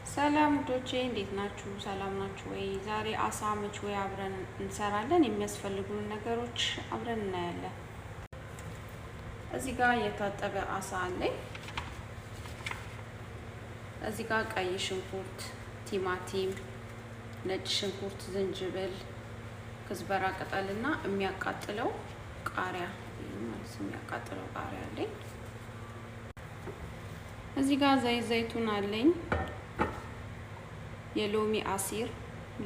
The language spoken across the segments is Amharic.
ሰላም ዶቼ እንዴት ናችሁ? ሰላም ናችሁ ወይ? ዛሬ አሳ መች ወይ አብረን እንሰራለን። የሚያስፈልጉን ነገሮች አብረን እናያለን። እዚህ ጋር የታጠበ አሳ አለኝ። እዚህ ጋር ቀይ ሽንኩርት፣ ቲማቲም፣ ነጭ ሽንኩርት፣ ዝንጅብል፣ ክዝበራ ቅጠልና የሚያቃጥለው ቃሪያ ማለት የሚያቃጥለው ቃሪያ አለኝ። እዚህ ጋር ዘይቱን አለኝ። የሎሚ አሲር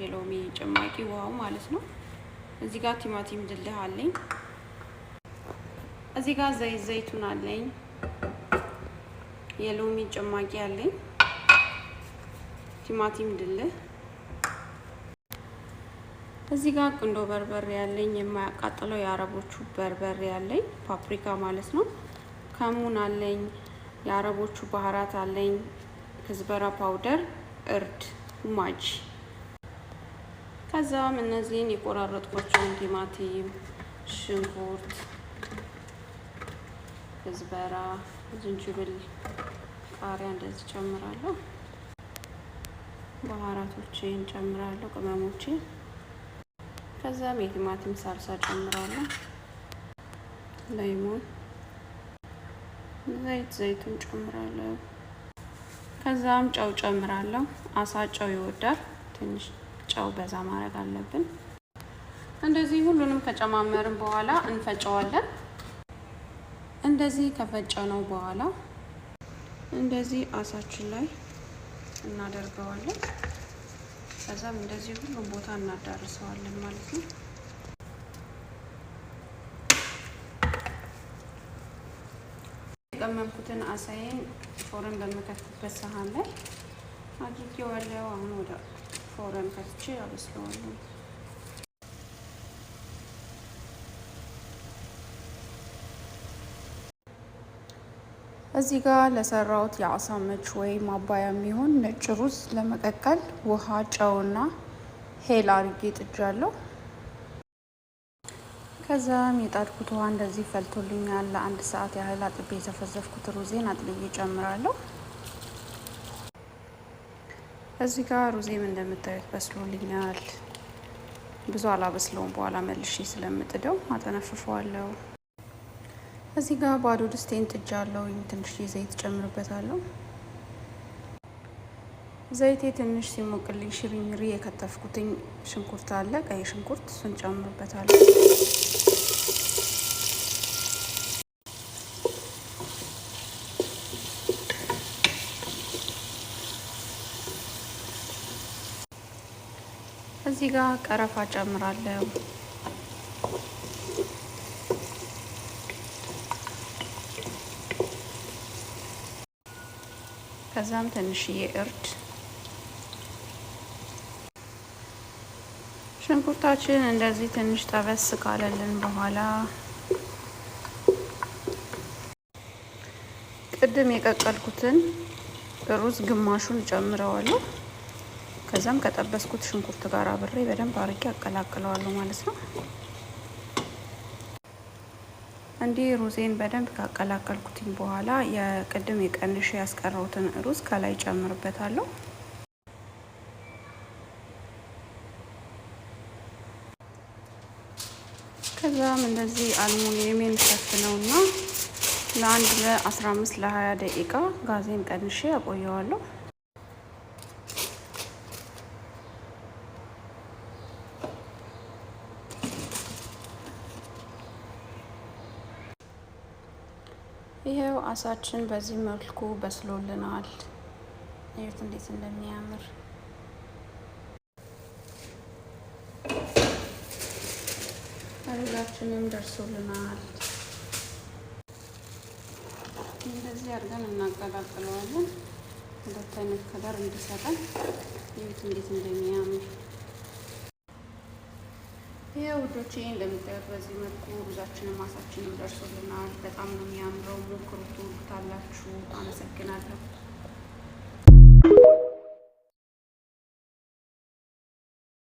የሎሚ ጭማቂ ውሃው ማለት ነው። እዚህ ጋር ቲማቲም ድልህ አለኝ። እዚህ ጋር ዘይቱን አለኝ። የሎሚ ጭማቂ አለኝ። ቲማቲም ድልህ። እዚህ ጋር ቁንዶ በርበሬ አለኝ። የማያቃጥለው የአረቦቹ በርበሬ አለኝ፣ ፓፕሪካ ማለት ነው። ከሙን አለኝ። የአረቦቹ ባህራት አለኝ። ክዝበራ ፓውደር፣ እርድ፣ ማጅ። ከዛም እነዚህን የቆራረጥኳቸውን ቲማቲም፣ ሽንኩርት፣ ክዝበራ፣ ዝንጅብል፣ ቃሪያ እንደዚህ ጨምራለሁ። ባህራቶችን ጨምራለሁ፣ ቅመሞችን። ከዛም የቲማቲም ሳልሳ ጨምራለሁ፣ ላይሞን፣ ዘይቱን ጨምራለሁ። ከዛም ጨው ጨምራለሁ። አሳ ጨው ይወዳል። ትንሽ ጨው በዛ ማድረግ አለብን። እንደዚህ ሁሉንም ከጨማመርን በኋላ እንፈጨዋለን። እንደዚህ ከፈጨነው በኋላ እንደዚህ አሳችን ላይ እናደርገዋለን። ከዛም እንደዚህ ሁሉም ቦታ እናዳርሰዋለን ማለት ነው። የቀመምኩትን አሳዬን ፎረን በመከተትበት ሰሃን ላይ አድርጌዋለሁ። አሁን ወደ ፎረን ከትቼ አበስለዋለሁ። እዚህ ጋር ለሰራሁት የአሳ መች ወይ ማባያ የሚሆን ነጭ ሩዝ ለመቀቀል ውሃ፣ ጨውና ሄል አድርጌ ጥጃለሁ። ከዛም የጣድኩት ውሃ እንደዚህ ፈልቶልኛል። ለአንድ ሰዓት ያህል አጥቤ የዘፈዘፍኩት ሩዜን አጥልዬ ጨምራለሁ። እዚህ ጋር ሩዜም እንደምታዩት በስሎልኛል። ብዙ አላበስለውም፣ በኋላ መልሼ ስለምጥደው አጠነፍፈዋለሁ። እዚህ ጋር ባዶ ድስቴን ጥጃለሁ። ትንሽ ዘይት ጨምርበታለሁ። ዘይቴ ትንሽ ሲሞቅልኝ ሽሪሚሪ የከተፍኩትኝ ሽንኩርት አለ፣ ቀይ ሽንኩርት፣ እሱን ጨምርበታለሁ። እዚህ ጋር ቀረፋ ጨምራለሁ። ከዛም ትንሽዬ እርድ። ሽንኩርታችን እንደዚህ ትንሽ ጠበስ ካለልን በኋላ ቅድም የቀቀልኩትን ሩዝ ግማሹን ጨምረዋለሁ። ከዛም ከጠበስኩት ሽንኩርት ጋር አብሬ በደንብ አድርጌ አቀላቅለዋለሁ ማለት ነው። እንዲህ ሩዜን በደንብ ካቀላቀልኩትኝ በኋላ የቅድም የቀንሽ ያስቀረውትን ሩዝ ከላይ ጨምርበታለሁ። ከዛም እንደዚህ አልሙኒየምን ሸፍነውና ለ15 ለ20 ደቂቃ ጋዜን ቀንሼ አቆየዋለሁ። ይሄው አሳችን በዚህ መልኩ በስሎልናል። እዩት እንዴት እንደሚያምር። ሩዛችንም ደርሶልናል። እንደዚህ አድርገን እናቀላቅለዋለን። ሁለት አይነት ከለር እንዲሰጠን። እዩት እንዴት እንደሚያምር። ይሄው ውዶቼ እንደምታዩት በዚህ መልኩ ሩዛችንም አሳችንም ደርሶልናል። በጣም ነው የሚያምረው። ሞክሩት፣ ትወዱታላችሁ። አመሰግናለሁ።